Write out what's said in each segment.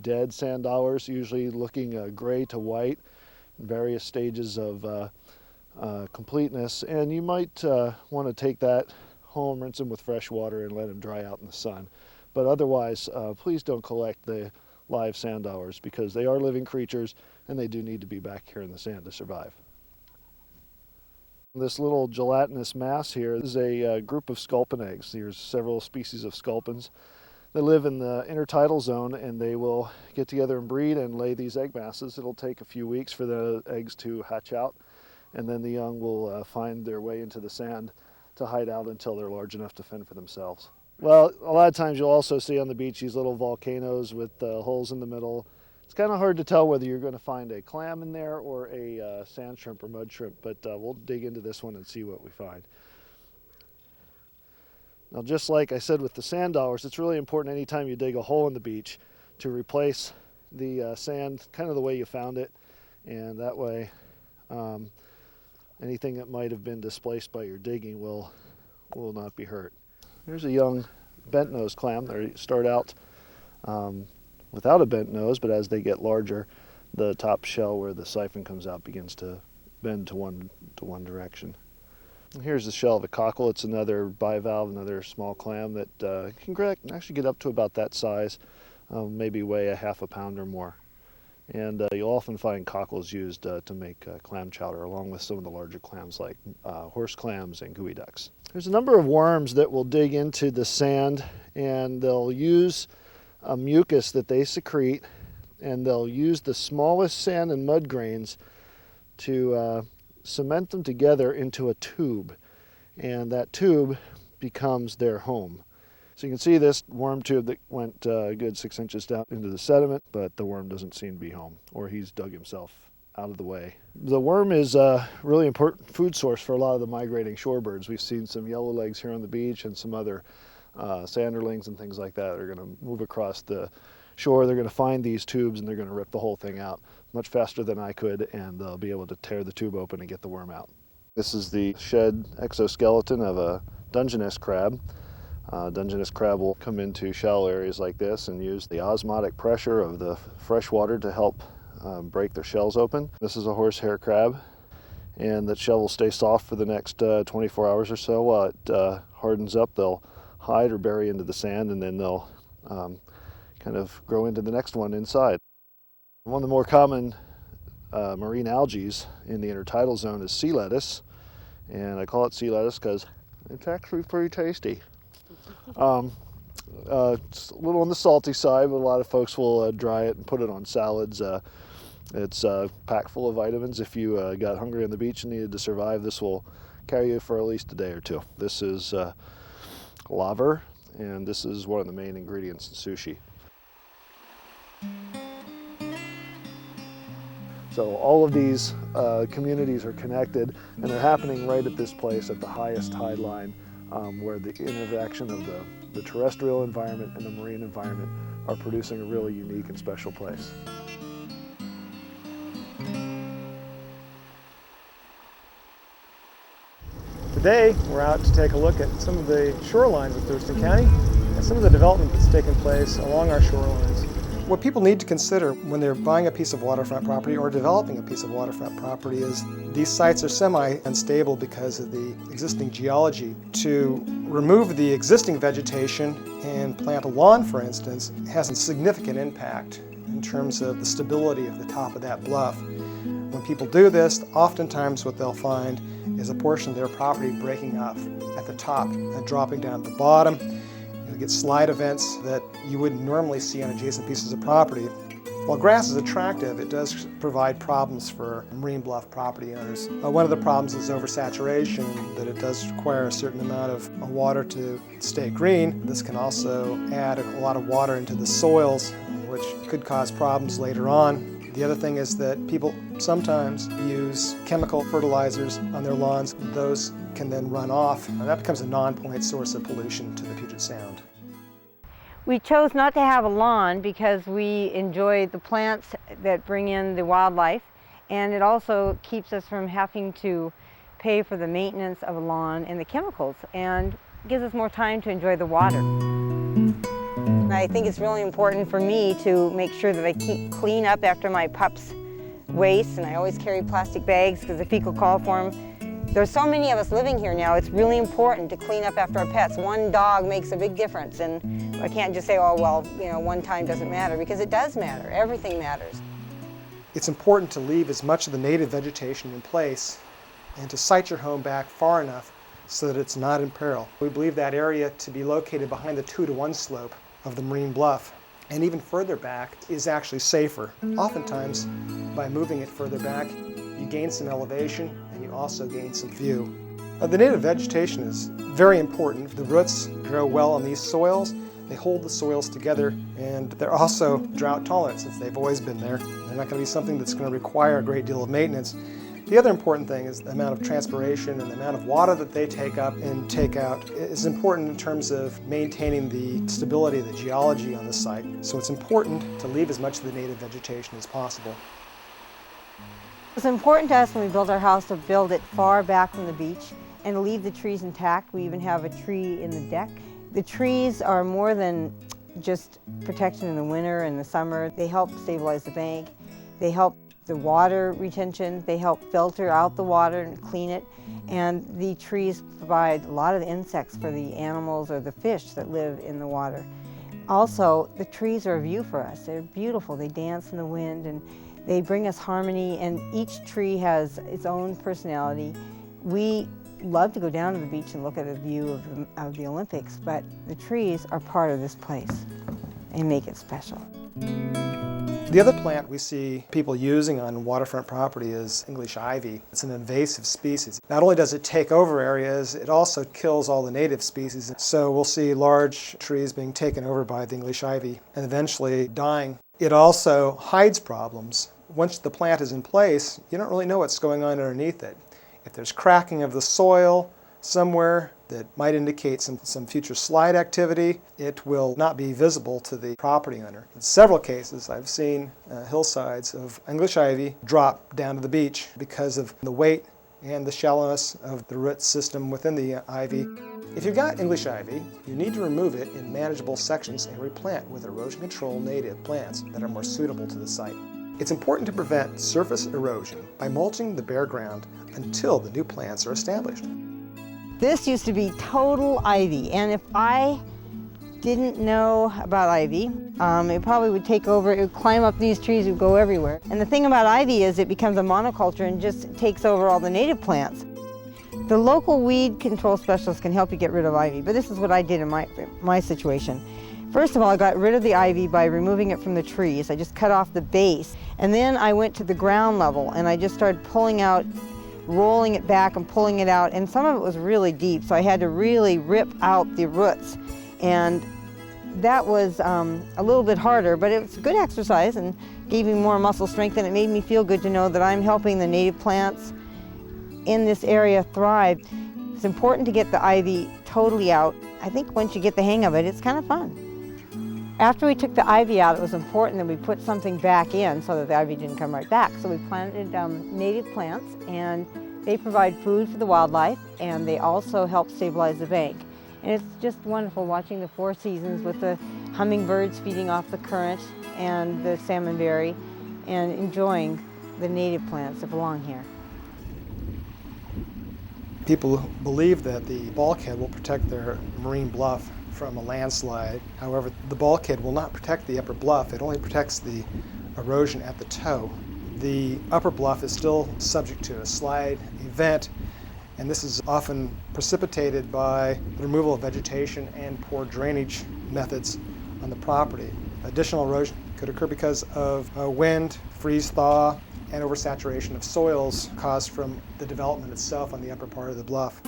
dead sand dollars, usually looking gray to white in various stages of completeness. And you might want to take that home, rinse them with fresh water, and let them dry out in the sun. But otherwise, please don't collect the live sand dollars because they are living creatures and they do need to be back here in the sand to survive. This little gelatinous mass here is a group of sculpin eggs. There's several species of sculpins. They live in the intertidal zone and they will get together and breed and lay these egg masses. It'll take a few weeks for the eggs to hatch out, and then the young will find their way into the sand to hide out until they're large enough to fend for themselves. Well, a lot of times you'll also see on the beach these little volcanoes with holes in the middle. It's kind of hard to tell whether you're going to find a clam in there or a sand shrimp or mud shrimp, but we'll dig into this one and see what we find. Now, just like I said with the sand dollars, it's really important anytime you dig a hole in the beach to replace the sand kind of the way you found it, and that way anything that might have been displaced by your digging will not be hurt. Here's a young bent nose clam. They start out without a bent nose, but as they get larger, the top shell where the siphon comes out begins to bend to one direction. And here's the shell of a cockle. It's another bivalve, another small clam that can actually get up to about that size, maybe weigh a half a pound or more. And you'll often find cockles used to make clam chowder, along with some of the larger clams like horse clams and gooey ducks. There's a number of worms that will dig into the sand, and they'll use a mucus that they secrete, and they'll use the smallest sand and mud grains to cement them together into a tube, and that tube becomes their home. So you can see this worm tube that went a good 6 inches down into the sediment, but the worm doesn't seem to be home, or he's dug himself out of the way. The worm is a really important food source for a lot of the migrating shorebirds. We've seen some yellowlegs here on the beach and some other sanderlings and things like that are going to move across the shore. They're going to find these tubes and they're going to rip the whole thing out much faster than I could, and they'll be able to tear the tube open and get the worm out. This is the shed exoskeleton of a Dungeness crab. Dungeness crab will come into shallow areas like this and use the osmotic pressure of the fresh water to help break their shells open. This is a horsehair crab, and that shell will stay soft for the next 24 hours or so. While it hardens up, they'll hide or bury into the sand, and then they'll kind of grow into the next one inside. One of the more common marine algae in the intertidal zone is sea lettuce, and I call it sea lettuce because it's actually pretty tasty. It's a little on the salty side, but a lot of folks will dry it and put it on salads. It's packed full of vitamins. If you got hungry on the beach and needed to survive, this will carry you for at least a day or two. This is laver, and this is one of the main ingredients in sushi. So all of these communities are connected, and they're happening right at this place at the highest tide line, where the interaction of the terrestrial environment and the marine environment are producing a really unique and special place. Today, we're out to take a look at some of the shorelines of Thurston County and some of the development that's taken place along our shorelines. What people need to consider when they're buying a piece of waterfront property or developing a piece of waterfront property is these sites are semi-unstable because of the existing geology. To remove the existing vegetation and plant a lawn, for instance, has a significant impact in terms of the stability of the top of that bluff. When people do this, oftentimes what they'll find is a portion of their property breaking off at the top and dropping down at the bottom. You'll get slide events that you wouldn't normally see on adjacent pieces of property. While grass is attractive, it does provide problems for marine bluff property owners. One of the problems is oversaturation, that it does require a certain amount of water to stay green. This can also add a lot of water into the soils, which could cause problems later on. The other thing is that people sometimes use chemical fertilizers on their lawns. Those can then run off, and that becomes a non-point source of pollution to the Puget Sound. We chose not to have a lawn because we enjoy the plants that bring in the wildlife, and it also keeps us from having to pay for the maintenance of a lawn and the chemicals, and gives us more time to enjoy the water. I think it's really important for me to make sure that I keep clean up after my pups' waste, and I always carry plastic bags because the fecal coliform. There's so many of us living here now, it's really important to clean up after our pets. One dog makes a big difference, and I can't just say, oh, well, one time doesn't matter, because it does matter. Everything matters. It's important to leave as much of the native vegetation in place and to site your home back far enough so that it's not in peril. We believe that area to be located behind the 2-to-1 slope of the marine bluff, and even further back is actually safer. Oftentimes, by moving it further back, you gain some elevation and you also gain some view. The native vegetation is very important. The roots grow well on these soils. They hold the soils together, and they're also drought tolerant since they've always been there. They're not going to be something that's going to require a great deal of maintenance. The other important thing is the amount of transpiration and the amount of water that they take up and take out is important in terms of maintaining the stability of the geology on the site. So it's important to leave as much of the native vegetation as possible. It's important to us when we build our house to build it far back from the beach and to leave the trees intact. We even have a tree in the deck. The trees are more than just protection in the winter and the summer. They help stabilize the bank. They help the water retention. They help filter out the water and clean it. And the trees provide a lot of the insects for the animals or the fish that live in the water. Also, the trees are a view for us. They're beautiful. They dance in the wind and they bring us harmony, and each tree has its own personality. We love to go down to the beach and look at a view of the Olympics, but the trees are part of this place and make it special. The other plant we see people using on waterfront property is English ivy. It's an invasive species. Not only does it take over areas, it also kills all the native species. So we'll see large trees being taken over by the English ivy and eventually dying. It also hides problems. Once the plant is in place, you don't really know what's going on underneath it. If there's cracking of the soil somewhere that might indicate some future slide activity, it will not be visible to the property owner. In several cases, I've seen hillsides of English ivy drop down to the beach because of the weight and the shallowness of the root system within the ivy. If you've got English ivy, you need to remove it in manageable sections and replant with erosion-controlled native plants that are more suitable to the site. It's important to prevent surface erosion by mulching the bare ground until the new plants are established. This used to be total ivy, and if I didn't know about ivy, it probably would take over. It would climb up these trees, it would go everywhere. And the thing about ivy is it becomes a monoculture and just takes over all the native plants. The local weed control specialist can help you get rid of ivy, but this is what I did in my situation. First of all, I got rid of the ivy by removing it from the trees. I just cut off the base, and then I went to the ground level and I just started pulling out, rolling it back and pulling it out, and some of it was really deep, so I had to really rip out the roots, and that was a little bit harder, but it was a good exercise and gave me more muscle strength, and it made me feel good to know that I'm helping the native plants in this area thrive. It's important to get the ivy totally out. I think once you get the hang of it, it's kind of fun. After we took the ivy out, it was important that we put something back in so that the ivy didn't come right back. So we planted native plants, and they provide food for the wildlife, and they also help stabilize the bank. And it's just wonderful watching the four seasons with the hummingbirds feeding off the current and the salmonberry and enjoying the native plants that belong here. People believe that the bulkhead will protect their marine bluff from a landslide. However, the bulkhead will not protect the upper bluff. It only protects the erosion at the toe. The upper bluff is still subject to a slide event, and this is often precipitated by the removal of vegetation and poor drainage methods on the property. Additional erosion could occur because of wind, freeze-thaw, and oversaturation of soils caused from the development itself on the upper part of the bluff.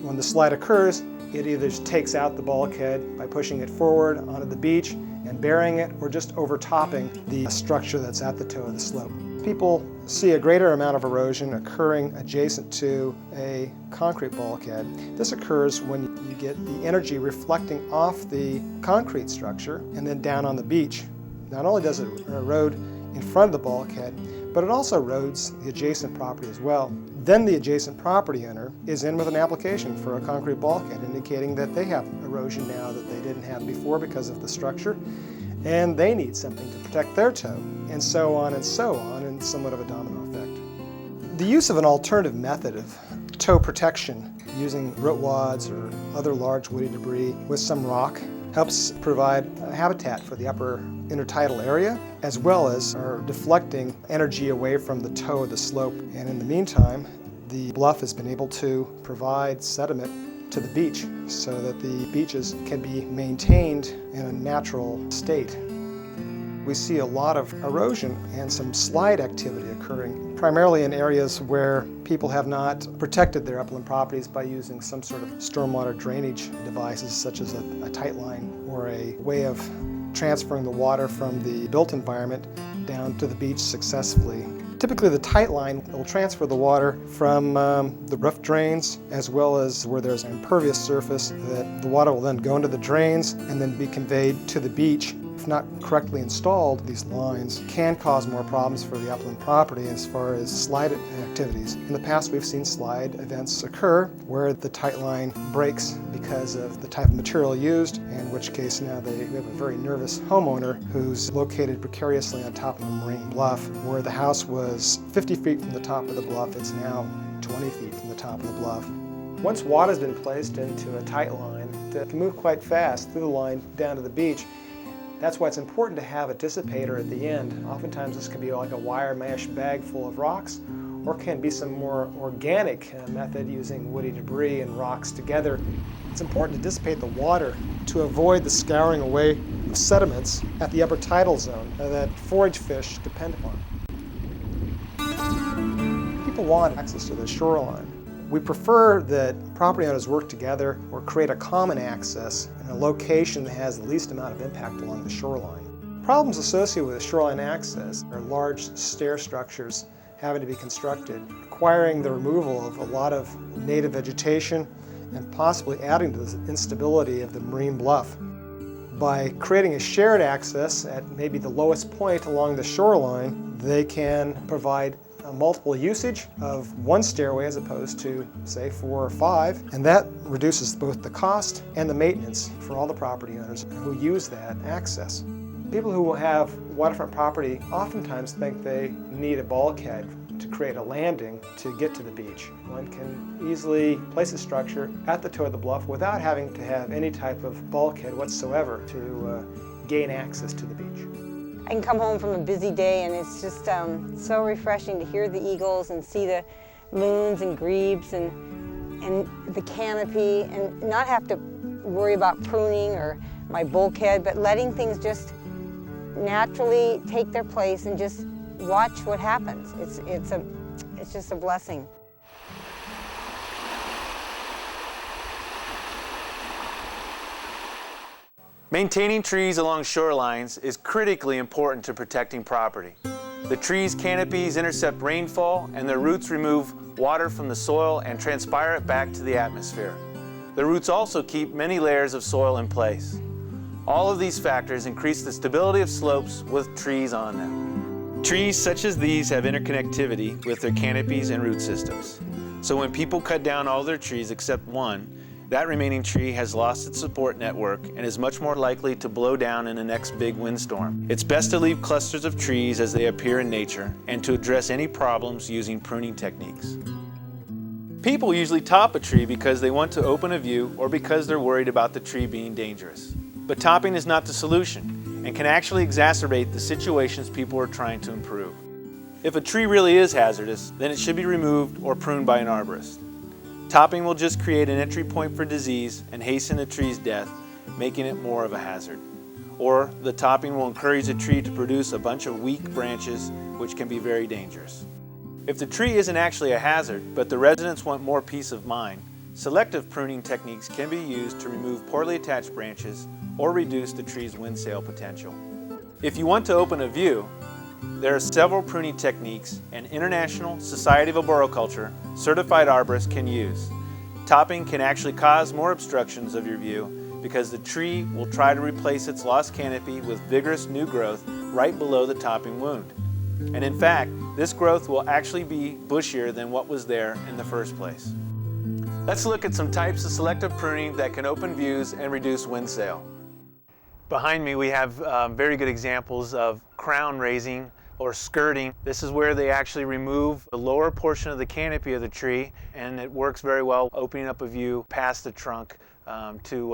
When the slide occurs, it either takes out the bulkhead by pushing it forward onto the beach and burying it, or just overtopping the structure that's at the toe of the slope. People see a greater amount of erosion occurring adjacent to a concrete bulkhead. This occurs when you get the energy reflecting off the concrete structure and then down on the beach. Not only does it erode in front of the bulkhead, but it also erodes the adjacent property as well. Then the adjacent property owner is in with an application for a concrete bulkhead, indicating that they have erosion now that they didn't have before because of the structure, and they need something to protect their toe, and so on, and somewhat of a domino effect. The use of an alternative method of toe protection using root wads or other large woody debris with some rock helps provide a habitat for the upper intertidal area, as well as are deflecting energy away from the toe of the slope. And in the meantime, the bluff has been able to provide sediment to the beach so that the beaches can be maintained in a natural state. We see a lot of erosion and some slide activity occurring, primarily in areas where people have not protected their upland properties by using some sort of stormwater drainage devices, such as a tight line or a way of transferring the water from the built environment down to the beach successfully. Typically the tight line will transfer the water from the roof drains, as well as where there's an impervious surface, that the water will then go into the drains and then be conveyed to the beach. If not correctly installed, these lines can cause more problems for the upland property as far as slide activities. In the past, we've seen slide events occur where the tight line breaks because of the type of material used, in which case now we have a very nervous homeowner who's located precariously on top of a marine bluff. Where the house was 50 feet from the top of the bluff, it's now 20 feet from the top of the bluff. Once water's been placed into a tight line, it can move quite fast through the line down to the beach. That's why it's important to have a dissipator at the end. Oftentimes this can be like a wire mesh bag full of rocks, or can be some more organic method using woody debris and rocks together. It's important to dissipate the water to avoid the scouring away of sediments at the upper tidal zone that forage fish depend upon. People want access to the shoreline. We prefer that property owners work together or create a common access in a location that has the least amount of impact along the shoreline. Problems associated with shoreline access are large stair structures having to be constructed, requiring the removal of a lot of native vegetation and possibly adding to the instability of the marine bluff. By creating a shared access at maybe the lowest point along the shoreline, they can provide a multiple usage of one stairway as opposed to, say, 4 or 5, and that reduces both the cost and the maintenance for all the property owners who use that access. People who have waterfront property oftentimes think they need a bulkhead to create a landing to get to the beach. One can easily place a structure at the toe of the bluff without having to have any type of bulkhead whatsoever to gain access to the beach. I can come home from a busy day and it's just so refreshing to hear the eagles and see the loons and grebes and the canopy, and not have to worry about pruning or my bulkhead, but letting things just naturally take their place and just watch what happens. It's just a blessing. Maintaining trees along shorelines is critically important to protecting property. The trees' canopies intercept rainfall, and their roots remove water from the soil and transpire it back to the atmosphere. The roots also keep many layers of soil in place. All of these factors increase the stability of slopes with trees on them. Trees such as these have interconnectivity with their canopies and root systems. So when people cut down all their trees except one, that remaining tree has lost its support network and is much more likely to blow down in the next big windstorm. It's best to leave clusters of trees as they appear in nature and to address any problems using pruning techniques. People usually top a tree because they want to open a view or because they're worried about the tree being dangerous. But topping is not the solution and can actually exacerbate the situations people are trying to improve. If a tree really is hazardous, then it should be removed or pruned by an arborist. Topping will just create an entry point for disease and hasten a tree's death, making it more of a hazard. Or the topping will encourage a tree to produce a bunch of weak branches, which can be very dangerous. If the tree isn't actually a hazard, but the residents want more peace of mind, selective pruning techniques can be used to remove poorly attached branches or reduce the tree's wind sail potential. If you want to open a view, there are several pruning techniques an International Society of Arboriculture certified arborist can use. Topping can actually cause more obstructions of your view because the tree will try to replace its lost canopy with vigorous new growth right below the topping wound. And in fact, this growth will actually be bushier than what was there in the first place. Let's look at some types of selective pruning that can open views and reduce wind sail. Behind me we have very good examples of crown raising or skirting. This is where they actually remove the lower portion of the canopy of the tree, and it works very well opening up a view past the trunk to